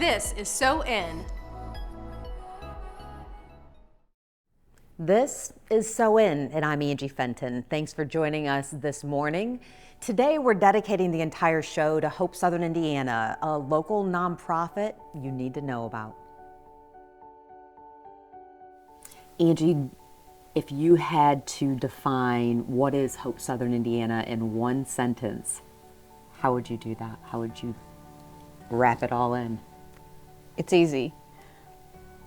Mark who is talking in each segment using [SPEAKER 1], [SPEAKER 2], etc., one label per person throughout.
[SPEAKER 1] This is So In.
[SPEAKER 2] This is So In, and I'm Angie Fenton. Thanks for joining us this morning. Today, we're dedicating the entire show to Hope Southern Indiana, a local nonprofit you need to know about. Angie, if you had to define what is Hope Southern Indiana in one sentence, how would you do that? How would you wrap it all in?
[SPEAKER 3] It's easy.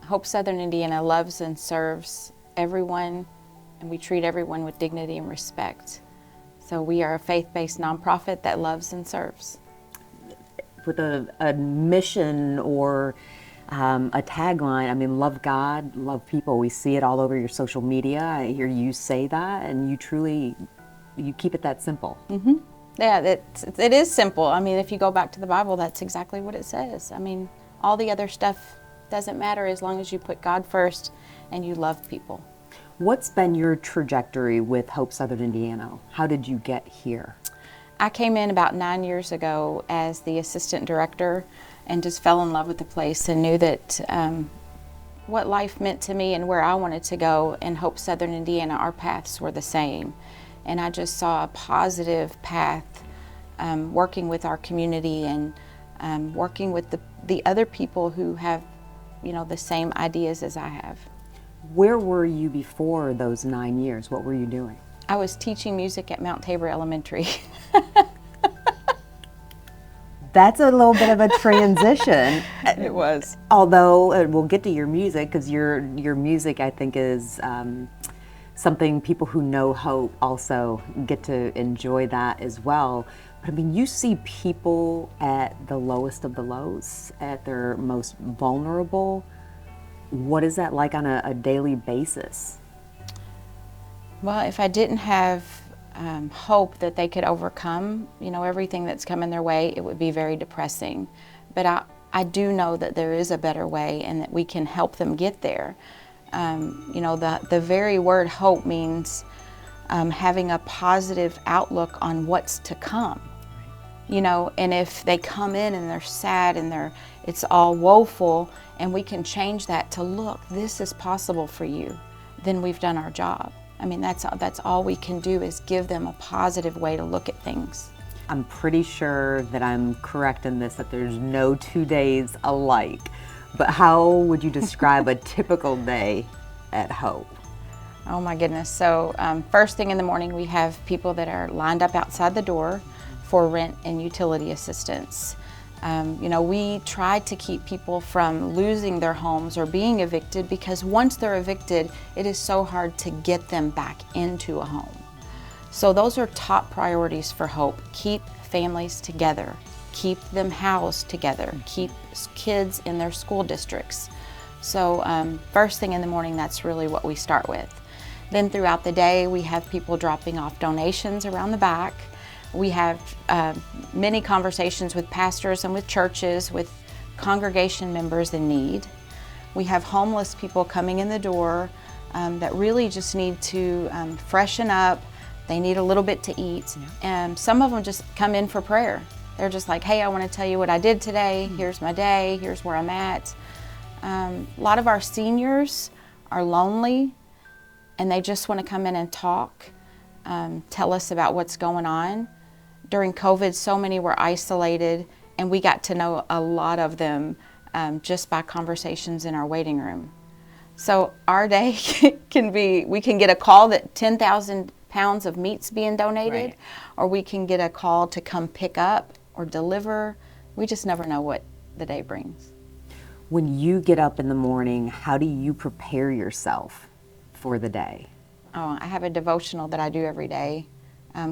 [SPEAKER 3] Hope Southern Indiana loves and serves everyone, and we treat everyone with dignity and respect. So we are a faith-based nonprofit that loves and serves.
[SPEAKER 2] With a mission or a tagline, I mean, love God, love people. We see it all over your social media. I hear you say that, and you keep it that simple.
[SPEAKER 3] Mm-hmm. Yeah, it is simple. I mean, if you go back to the Bible, that's exactly what it says. I mean, all the other stuff doesn't matter as long as you put God first and you love people.
[SPEAKER 2] What's been your trajectory with Hope Southern Indiana? How did you get here?
[SPEAKER 3] I came in about 9 years ago as the assistant director and just fell in love with the place and knew that what life meant to me and where I wanted to go. In Hope Southern Indiana, our paths were the same. And I just saw a positive path working with our community and working with the other people who have, the same ideas as I have.
[SPEAKER 2] Where were you before those 9 years? What were you doing?
[SPEAKER 3] I was teaching music at Mount Tabor Elementary.
[SPEAKER 2] That's a little bit of a transition.
[SPEAKER 3] It was.
[SPEAKER 2] Although we'll get to your music, because your music, I think, is something people who know Hope also get to enjoy that as well. But I mean, you see people at the lowest of the lows, at their most vulnerable. What is that like on a daily basis?
[SPEAKER 3] Well, if I didn't have hope that they could overcome, everything that's coming their way, it would be very depressing. But I do know that there is a better way and that we can help them get there. The very word hope means having a positive outlook on what's to come. And if they come in and they're sad and it's all woeful, and we can change that to, look, this is possible for you, then we've done our job. I mean, that's all we can do, is give them a positive way to look at things.
[SPEAKER 2] I'm pretty sure that I'm correct in this, that there's no 2 days alike. But how would you describe a typical day at Hope?
[SPEAKER 3] Oh my goodness. So first thing in the morning, we have people that are lined up outside the door for rent and utility assistance. We try to keep people from losing their homes or being evicted, because once they're evicted, it is so hard to get them back into a home. So those are top priorities for Hope. Keep families together, keep them housed together, keep kids in their school districts. So first thing in the morning, that's really what we start with. Then throughout the day, we have people dropping off donations around the back. We have many conversations with pastors and with churches, with congregation members in need. We have homeless people coming in the door that really just need to freshen up. They need a little bit to eat. And some of them just come in for prayer. They're just like, hey, I want to tell you what I did today. Here's my day. Here's where I'm at. A lot of our seniors are lonely, and they just want to come in and talk, tell us about what's going on. During COVID, so many were isolated, and we got to know a lot of them just by conversations in our waiting room. So our day can be, we can get a call that 10,000 pounds of meat's being donated, right, or we can get a call to come pick up or deliver. We just never know what the day brings.
[SPEAKER 2] When you get up in the morning, how do you prepare yourself for the day?
[SPEAKER 3] Oh, I have a devotional that I do every day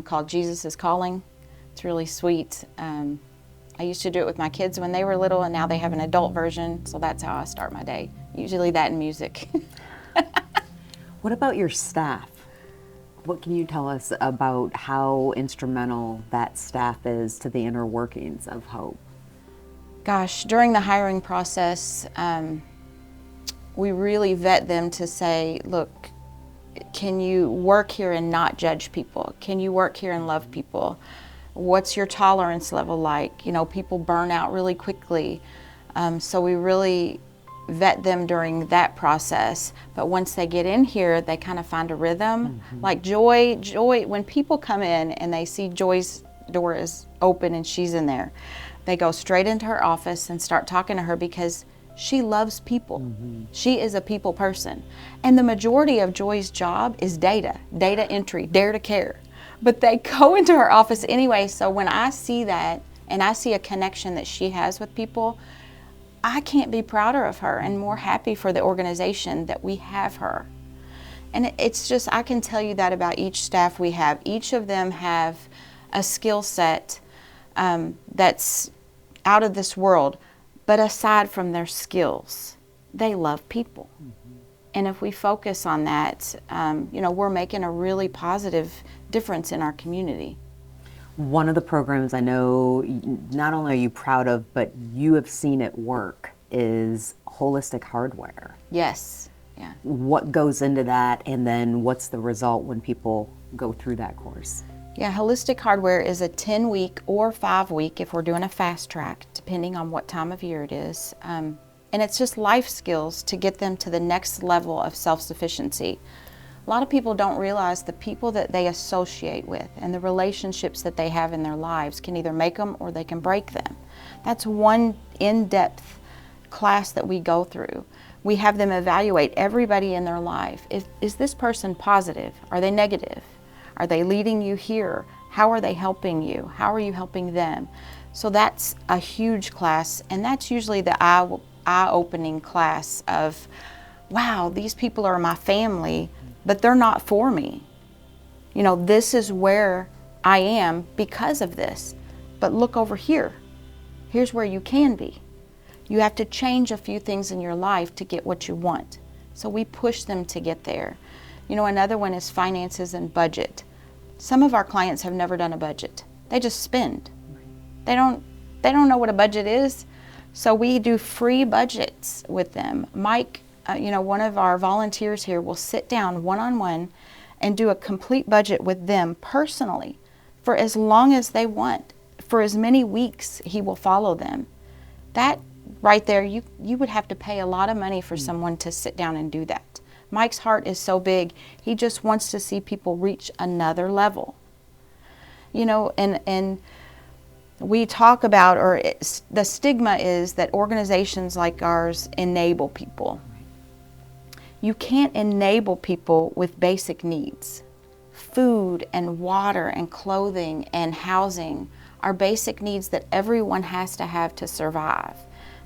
[SPEAKER 3] called Jesus is Calling. It's really sweet. I used to do it with my kids when they were little, and now they have an adult version, so that's how I start my day. Usually that and music.
[SPEAKER 2] What about your staff? What can you tell us about how instrumental that staff is to the inner workings of Hope?
[SPEAKER 3] Gosh, during the hiring process, we really vet them to say, look, can you work here and not judge people? Can you work here and love people? What's your tolerance level like? People burn out really quickly. So we really vet them during that process. But once they get in here, they kind of find a rhythm. Like Joy, when people come in and they see Joy's door is open and she's in there, they go straight into her office and start talking to her because she loves people. She is a people person. And the majority of Joy's job is data entry, dare to care. But they go into her office anyway. So when I see that and I see a connection that she has with people, I can't be prouder of her and more happy for the organization that we have her. And it's just, I can tell you that about each staff we have. Each of them have a skill set that's out of this world. But aside from their skills, they love people. And if we focus on that, we're making a really positive difference in our community.
[SPEAKER 2] One of the programs I know not only are you proud of, but you have seen it work is Holistic Hardware.
[SPEAKER 3] Yes. Yeah.
[SPEAKER 2] What goes into that, and then what's the result when people go through that course?
[SPEAKER 3] Yeah, Holistic Hardware is a 10-week or 5-week if we're doing a fast track, depending on what time of year it is. And it's just life skills to get them to the next level of self-sufficiency. A lot of people don't realize the people that they associate with and the relationships that they have in their lives can either make them or they can break them. That's one in-depth class that we go through. We have them evaluate everybody in their life. Is this person positive? Are they negative? Are they leading you here? How are they helping you? How are you helping them? So that's a huge class, and that's usually the eye-opening class of, wow, these people are my family, but they're not for me. This is where I am because of this. But look over here. Here's where you can be. You have to change a few things in your life to get what you want. So we push them to get there. Another one is finances and budget. Some of our clients have never done a budget. They just spend. They don't know what a budget is. So we do free budgets with them. Mike, one of our volunteers here will sit down one-on-one and do a complete budget with them personally for as long as they want. For as many weeks, he will follow them. That right there, you would have to pay a lot of money for someone to sit down and do that. Mike's heart is so big, he just wants to see people reach another level. And we talk about, the stigma is that organizations like ours enable people. You can't enable people with basic needs. Food and water and clothing and housing are basic needs that everyone has to have to survive.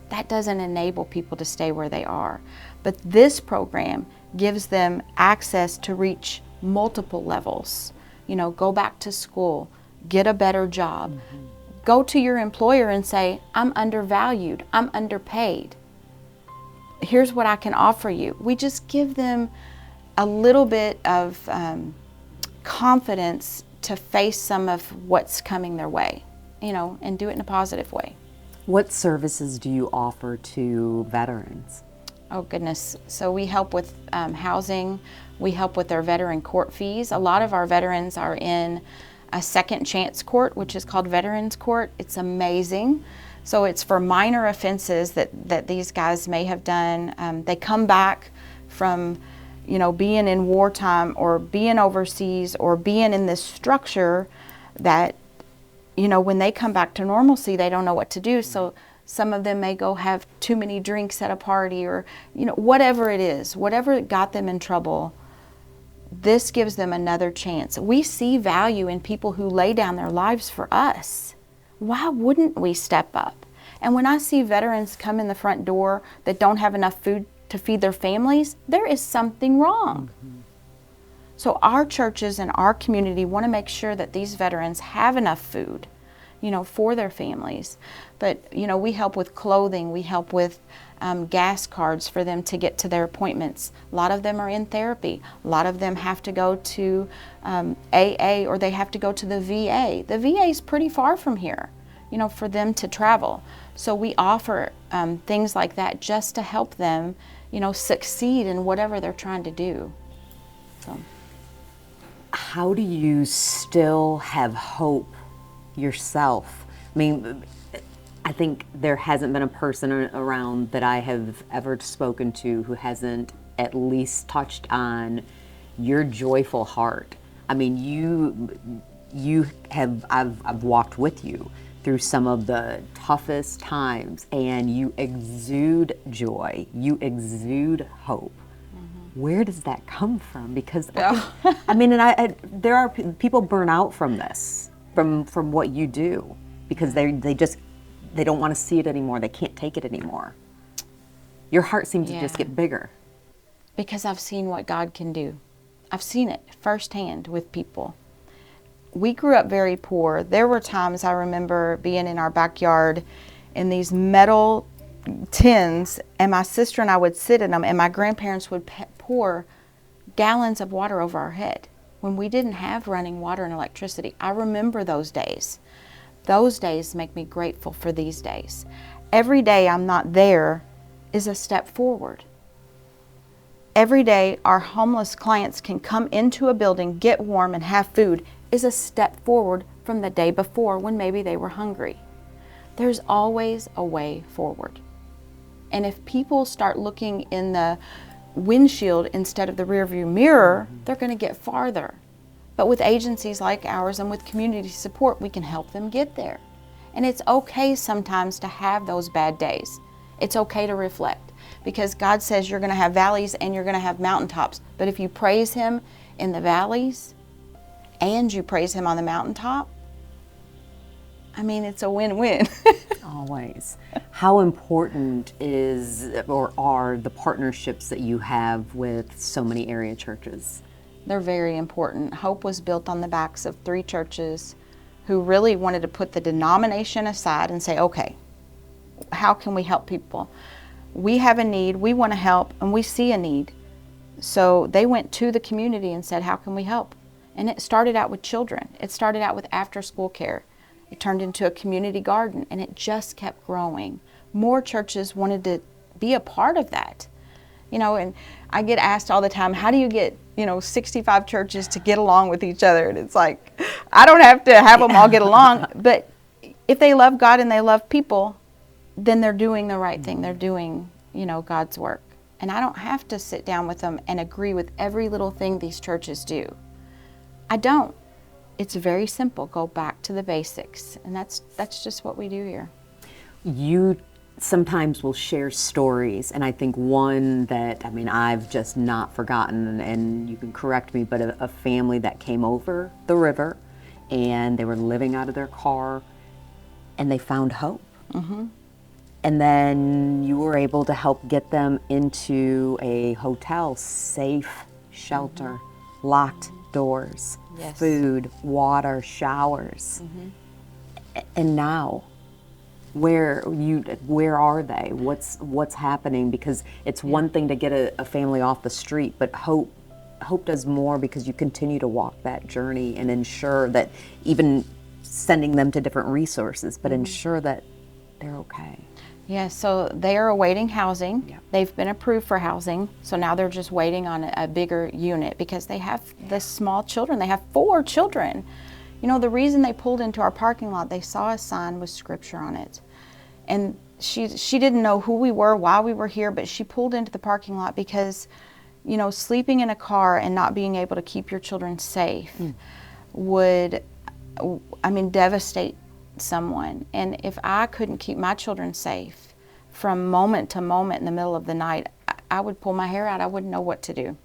[SPEAKER 3] That doesn't enable people to stay where they are. But this program gives them access to reach multiple levels. Go back to school, get a better job. Go to your employer and say, I'm undervalued, I'm underpaid. Here's what I can offer you. We just give them a little bit of confidence to face some of what's coming their way, and do it in a positive way.
[SPEAKER 2] What services do you offer to veterans?
[SPEAKER 3] Oh goodness, so we help with housing, we help with their veteran court fees. A lot of our veterans are in a second chance court, which is called Veterans Court. It's amazing. So it's for minor offenses that these guys may have done. They come back from being in wartime or being overseas or being in this structure that, when they come back to normalcy, they don't know what to do. So some of them may go have too many drinks at a party or, whatever it is, whatever got them in trouble, this gives them another chance. We see value in people who lay down their lives for us. Why wouldn't we step up? And when I see veterans come in the front door that don't have enough food to feed their families, there is something wrong. So our churches and our community want to make sure that these veterans have enough food, for their families. But, we help with clothing, we help with gas cards for them to get to their appointments. A lot of them are in therapy. A lot of them have to go to AA or they have to go to the VA. The VA is pretty far from here, for them to travel. So we offer things like that just to help them, succeed in whatever they're trying to do. So.
[SPEAKER 2] How do you still have hope yourself? I I think there hasn't been a person around that I have ever spoken to who hasn't at least touched on your joyful heart. I mean, you have I've walked with you through some of the toughest times, and you exude joy, you exude hope. Where does that come from? Because I mean, and there are people burn out from this, from what you do, because they don't want to see it anymore. They can't take it anymore. Your heart seems to just get bigger.
[SPEAKER 3] Because I've seen what God can do. I've seen it firsthand with people. We grew up very poor. There were times I remember being in our backyard in these metal tins, and my sister and I would sit in them, and my grandparents would pour gallons of water over our head when we didn't have running water and electricity. I remember those days. Those days make me grateful for these days. Every day I'm not there is a step forward. Every day our homeless clients can come into a building, get warm, and have food is a step forward from the day before when maybe they were hungry. There's always a way forward. And if people start looking in the windshield instead of the rearview mirror, they're going to get farther. But with agencies like ours and with community support, we can help them get there. And it's okay sometimes to have those bad days. It's okay to reflect, because God says you're going to have valleys and you're going to have mountaintops. But if you praise Him in the valleys and you praise Him on the mountaintop, I mean, it's a win-win.
[SPEAKER 2] Always. How important is or are the partnerships that you have with so many area churches?
[SPEAKER 3] They're very important. Hope was built on the backs of 3 churches who really wanted to put the denomination aside and say, okay, how can we help people? We have a need, we want to help, and we see a need. So they went to the community and said, how can we help? And it started out with children. It started out with after-school care. It turned into a community garden, and it just kept growing. More churches wanted to be a part of that. You know, and I get asked all the time, how do you get, 65 churches to get along with each other? And it's like, I don't have to have them all get along, but if they love God and they love people, then they're doing the right thing. They're doing, God's work. And I don't have to sit down with them and agree with every little thing these churches do. I don't. It's very simple. Go back to the basics. And that's just what we do here.
[SPEAKER 2] You sometimes will share stories, and I think one that, I've just not forgotten, and you can correct me, but a family that came over the river, and they were living out of their car, and they found hope. Mm-hmm. And then you were able to help get them into a hotel, safe shelter, locked doors,
[SPEAKER 3] Yes.
[SPEAKER 2] food, water, showers. Mm-hmm. And now, where are they? What's happening? Because it's one thing to get a family off the street, but hope does more, because you continue to walk that journey and ensure that, even sending them to different resources, but ensure that they're okay.
[SPEAKER 3] Yeah, so they are awaiting housing.
[SPEAKER 2] Yep.
[SPEAKER 3] They've been approved for housing, so now they're just waiting on a bigger unit, because they have the small children. They have 4 children. The reason they pulled into our parking lot, they saw a sign with scripture on it. And she didn't know who we were, why we were here, but she pulled into the parking lot because, sleeping in a car and not being able to keep your children safe would, devastate someone. And if I couldn't keep my children safe from moment to moment in the middle of the night, I would pull my hair out. I wouldn't know what to do.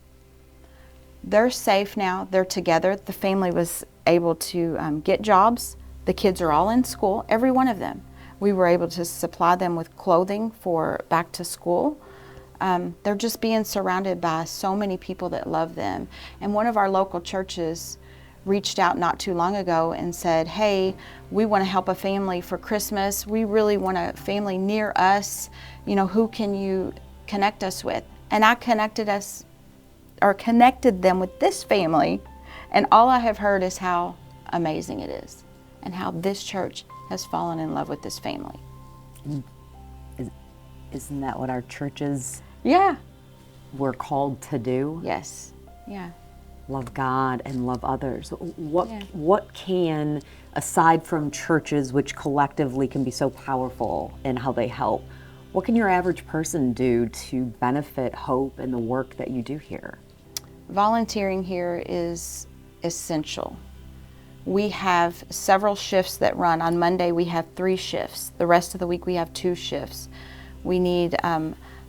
[SPEAKER 3] They're safe now. They're together. The family was able to get jobs. The kids are all in school, every one of them. We were able to supply them with clothing for back to school. They're just being surrounded by so many people that love them. And one of our local churches reached out not too long ago and said, hey, we want to help a family for Christmas. We really want a family near us. Who can you connect us with? And I connected them with this family. And all I have heard is how amazing it is and how this church has fallen in love with this family.
[SPEAKER 2] Isn't that what our churches
[SPEAKER 3] Yeah.
[SPEAKER 2] were called to do?
[SPEAKER 3] Yes. Yeah.
[SPEAKER 2] love God and love others. What can, aside from churches, which collectively can be so powerful in how they help, what can your average person do to benefit Hope and the work that you do here?
[SPEAKER 3] Volunteering here is essential. We have several shifts that run. On Monday we have 3 shifts. The rest of the week we have 2 shifts. We need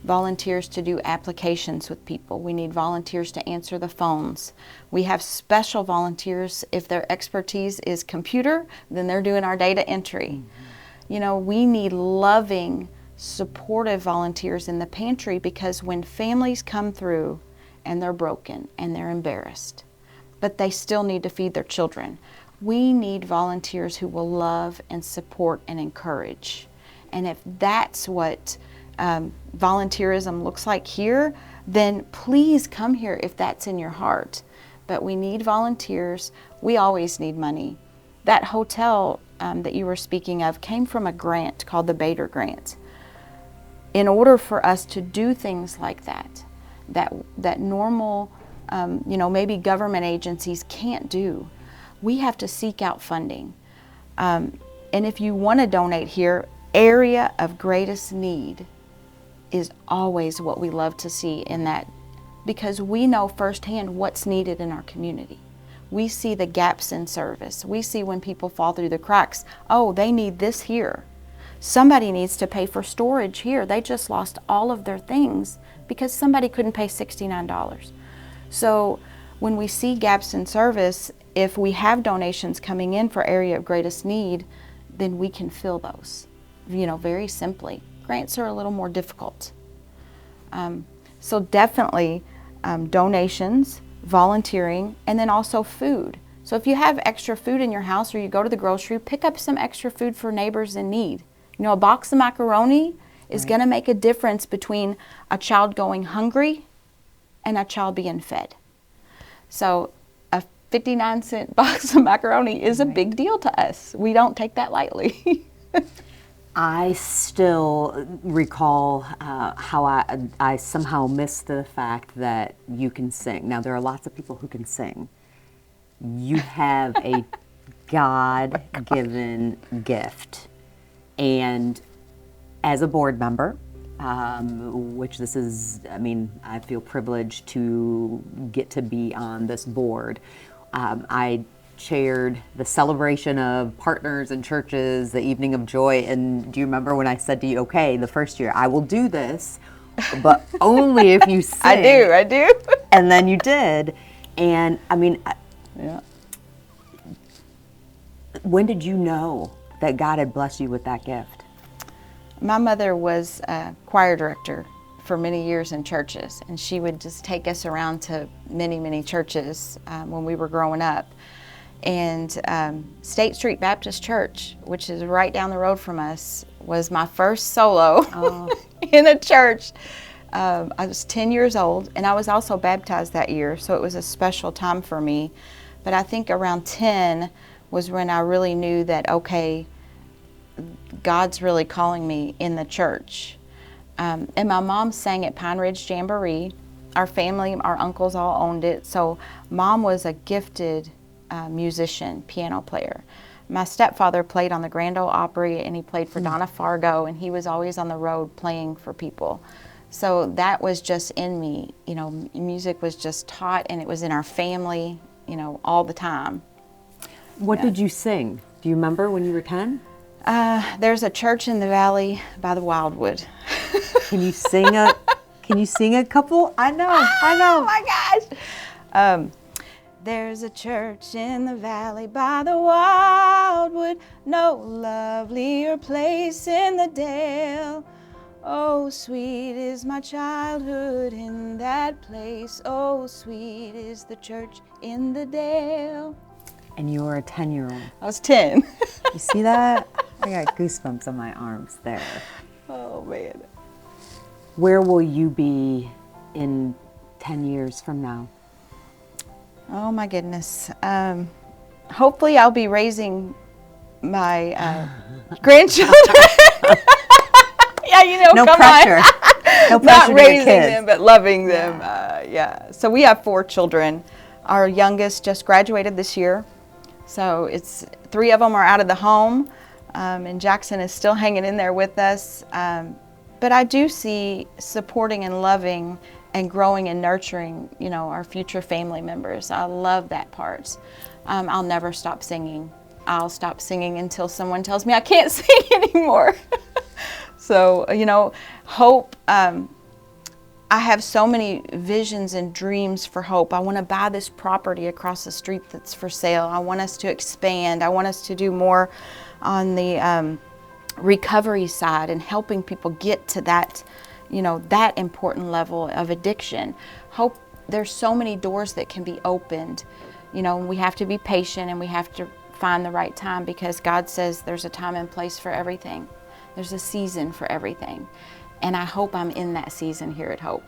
[SPEAKER 3] volunteers to do applications with people. We need volunteers to answer the phones. We have special volunteers. If their expertise is computer, then they're doing our data entry. You know, we need loving, supportive volunteers in the pantry, because when families come through and they're broken and they're embarrassed, but they still need to feed their children, we need volunteers who will love and support and encourage. And if that's what volunteerism looks like here, then please come here if that's in your heart. But we need volunteers. We always need money. That hotel that you were speaking of came from a grant called the Bader Grant. In order for us to do things like that normal, maybe government agencies can't do, we have to seek out funding. And if you want to donate here, area of greatest need is always what we love to see in that, because we know firsthand what's needed in our community. We see the gaps in service. We see when people fall through the cracks. Oh, they need this here. Somebody needs to pay for storage here. They just lost all of their things because somebody couldn't pay $69. So when we see gaps in service, if we have donations coming in for area of greatest need, then we can fill those, very simply. Grants are a little more difficult. So definitely donations, volunteering, and then also food. So if you have extra food in your house or you go to the grocery, pick up some extra food for neighbors in need. A box of macaroni is going to make a difference between a child going hungry and a child being fed. So a 59-cent box of macaroni is a big deal to us. We don't take that lightly.
[SPEAKER 2] I still recall how I somehow missed the fact that you can sing. Now, there are lots of people who can sing. You have a God-given gift. And as a board member, which this is, I feel privileged to get to be on this board. I chaired the celebration of partners and churches, the Evening of Joy. And do you remember when I said to you, okay, the first year, I will do this, but only if you sing.
[SPEAKER 3] I do.
[SPEAKER 2] And then you did. And
[SPEAKER 3] yeah.
[SPEAKER 2] When did you know that God had blessed you with that gift?
[SPEAKER 3] My mother was a choir director for many years in churches, and she would just take us around to many, many churches when we were growing up. And State Street Baptist Church, which is right down the road from us, was my first solo in a church. I was 10 years old, and I was also baptized that year, so it was a special time for me. But I think around 10 was when I really knew that, okay, God's really calling me in the church. And my mom sang at Pine Ridge Jamboree. Our family, our uncles all owned it, so Mom was a gifted musician, piano player. My stepfather played on the Grand Ole Opry, and he played for Donna Fargo, and he was always on the road playing for people. So that was just in me. Music was just taught, and it was in our family, all the time.
[SPEAKER 2] What did you sing? Do you remember when you were 10?
[SPEAKER 3] There's a church in the valley by the Wildwood.
[SPEAKER 2] Can you sing a couple? I know.
[SPEAKER 3] Oh my gosh. There's a church in the valley by the wildwood, no lovelier place in the dale. Oh, sweet is my childhood in that place. Oh, sweet is the church in the dale.
[SPEAKER 2] And you were a 10-year-old.
[SPEAKER 3] I was 10.
[SPEAKER 2] You see that? I got goosebumps on my arms there.
[SPEAKER 3] Oh, man.
[SPEAKER 2] Where will you be in 10 years from now?
[SPEAKER 3] Oh my goodness. Hopefully I'll be raising my grandchildren. Yeah,
[SPEAKER 2] no
[SPEAKER 3] come
[SPEAKER 2] pressure.
[SPEAKER 3] On.
[SPEAKER 2] No pressure.
[SPEAKER 3] Not
[SPEAKER 2] to
[SPEAKER 3] raising
[SPEAKER 2] your kids.
[SPEAKER 3] them, but loving them. Yeah. So we have 4 children. Our youngest just graduated this year, so it's 3 of them are out of the home, and Jackson is still hanging in there with us. But I do see supporting and loving and growing and nurturing, our future family members. I love that part. I'll never stop singing. I'll stop singing until someone tells me I can't sing anymore. So, Hope, I have so many visions and dreams for Hope. I want to buy this property across the street that's for sale. I want us to expand. I want us to do more on the recovery side and helping people get to that, that important level of addiction. Hope, there's so many doors that can be opened. We have to be patient and we have to find the right time, because God says there's a time and place for everything. There's a season for everything. And I hope I'm in that season here at Hope.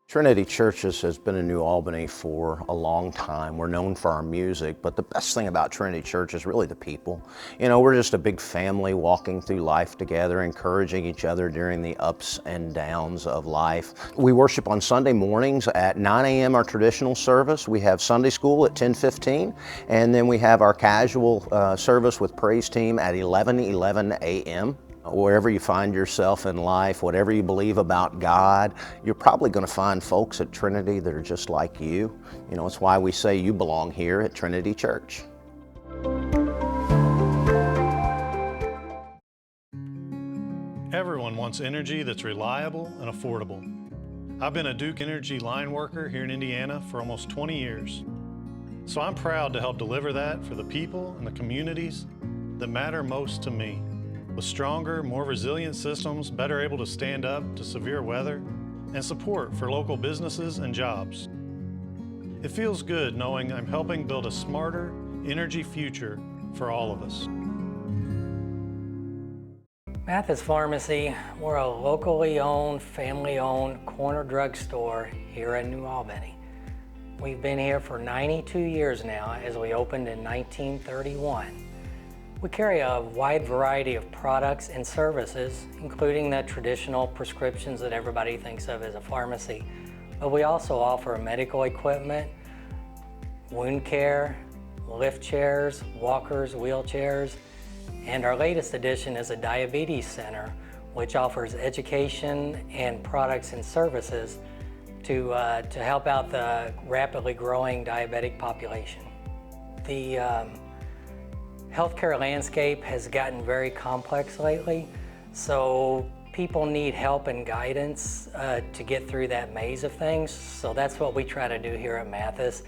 [SPEAKER 1] Trinity Churches has been in New Albany for a long time. We're known for our music, but the best thing about Trinity Church is really the people. We're just a big family walking through life together, encouraging each other during the ups and downs of life. We worship on Sunday mornings at 9 a.m. our traditional service. We have Sunday school at 10:15, and then we have our casual service with praise team at 11:11 a.m. Wherever you find yourself in life, whatever you believe about God, you're probably going to find folks at Trinity that are just like you. It's why we say you belong here at Trinity Church.
[SPEAKER 4] Everyone wants energy that's reliable and affordable. I've been a Duke Energy line worker here in Indiana for almost 20 years. So I'm proud to help deliver that for the people and the communities that matter most to me. With stronger, more resilient systems, better able to stand up to severe weather, and support for local businesses and jobs. It feels good knowing I'm helping build a smarter energy future for all of us.
[SPEAKER 5] Mathis Pharmacy, we're a locally owned, family-owned corner drugstore here in New Albany. We've been here for 92 years now, as we opened in 1931. We carry a wide variety of products and services, including the traditional prescriptions that everybody thinks of as a pharmacy. But we also offer medical equipment, wound care, lift chairs, walkers, wheelchairs, and our latest addition is a diabetes center, which offers education and products and services to help out the rapidly growing diabetic population. The healthcare landscape has gotten very complex lately, so people need help and guidance to get through that maze of things. So that's what we try to do here at Mathis.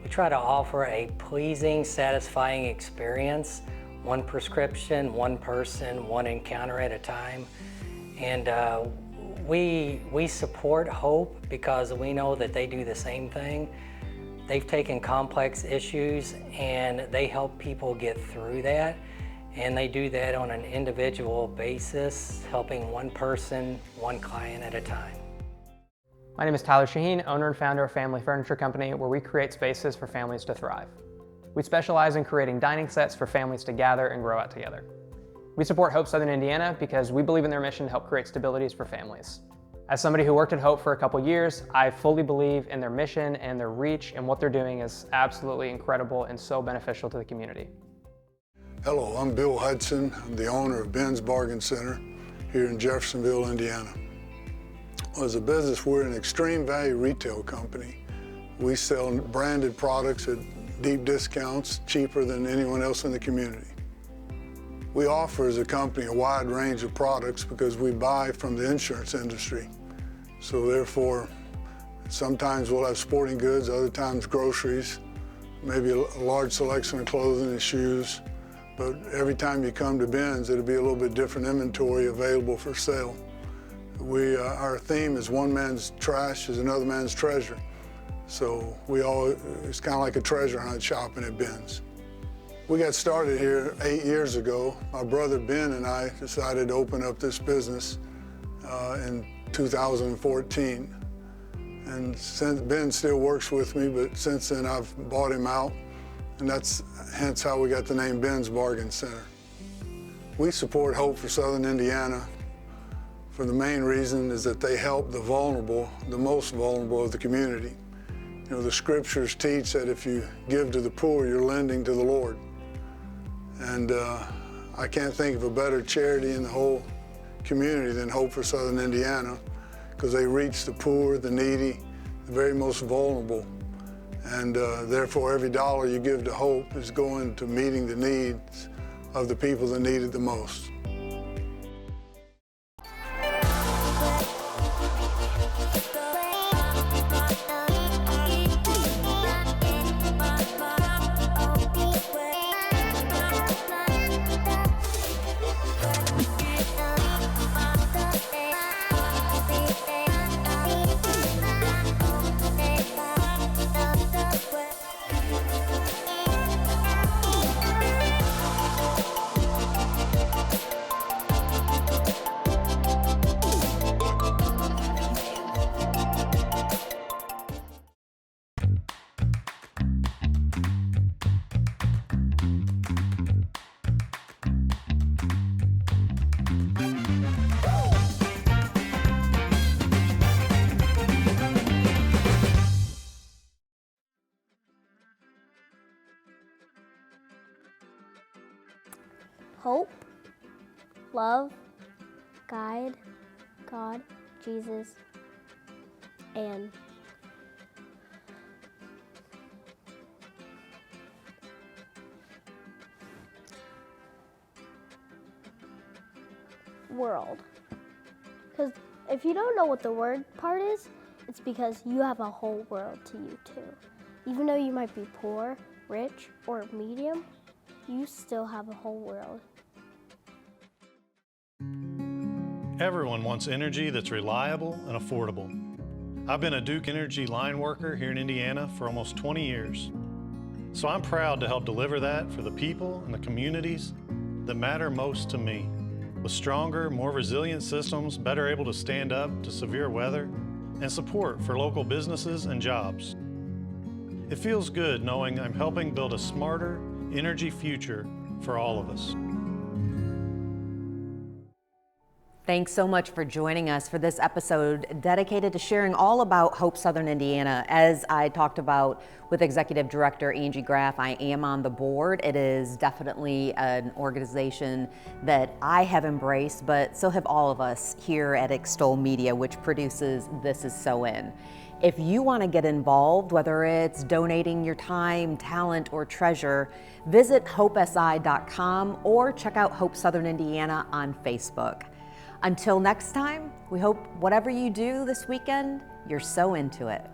[SPEAKER 5] We try to offer a pleasing, satisfying experience, one prescription, one person, one encounter at a time. And we support Hope because we know that they do the same thing. They've taken complex issues and they help people get through that. And they do that on an individual basis, helping one person, one client at a time.
[SPEAKER 6] My name is Tyler Shaheen, owner and founder of Family Furniture Company, where we create spaces for families to thrive. We specialize in creating dining sets for families to gather and grow out together. We support Hope Southern Indiana because we believe in their mission to help create stabilities for families. As somebody who worked at Hope for a couple years, I fully believe in their mission and their reach, and what they're doing is absolutely incredible and so beneficial to the community.
[SPEAKER 7] Hello, I'm Bill Hudson. I'm the owner of Ben's Bargain Center here in Jeffersonville, Indiana. As a business, we're an extreme value retail company. We sell branded products at deep discounts, cheaper than anyone else in the community. We offer as a company a wide range of products because we buy from the insurance industry. So therefore, sometimes we'll have sporting goods, other times groceries, maybe a large selection of clothing and shoes. But every time you come to Ben's, it'll be a little bit different inventory available for sale. Our theme is one man's trash is another man's treasure. So it's kind of like a treasure hunt shopping at Ben's. We got started here 8 years ago. My brother Ben and I decided to open up this business in 2014. And since Ben still works with me, but since then I've bought him out. And that's hence how we got the name Ben's Bargain Center. We support Hope for Southern Indiana for the main reason is that they help the vulnerable, the most vulnerable of the community. You know, the scriptures teach that if you give to the poor, you're lending to the Lord. And I can't think of a better charity in the whole community than Hope for Southern Indiana, because they reach the poor, the needy, the very most vulnerable. And therefore, every dollar you give to Hope is going to meeting the needs of the people that need it the most.
[SPEAKER 8] Hope, love, guide, God, Jesus, and world. Because if you don't know what the word part is, it's because you have a whole world to you too. Even though you might be poor, rich, or medium, you still have a whole world.
[SPEAKER 4] Everyone wants energy that's reliable and affordable. I've been a Duke Energy line worker here in Indiana for almost 20 years. So I'm proud to help deliver that for the people and the communities that matter most to me. With stronger, more resilient systems, better able to stand up to severe weather, and support for local businesses and jobs. It feels good knowing I'm helping build a smarter energy future for all of us.
[SPEAKER 2] Thanks so much for joining us for this episode dedicated to sharing all about Hope Southern Indiana. As I talked about with Executive Director Angie Graff, I am on the board. It is definitely an organization that I have embraced, but so have all of us here at Extol Media, which produces This Is So In. If you want to get involved, whether it's donating your time, talent, or treasure, visit hopesi.com or check out Hope Southern Indiana on Facebook. Until next time, we hope whatever you do this weekend, you're so into it.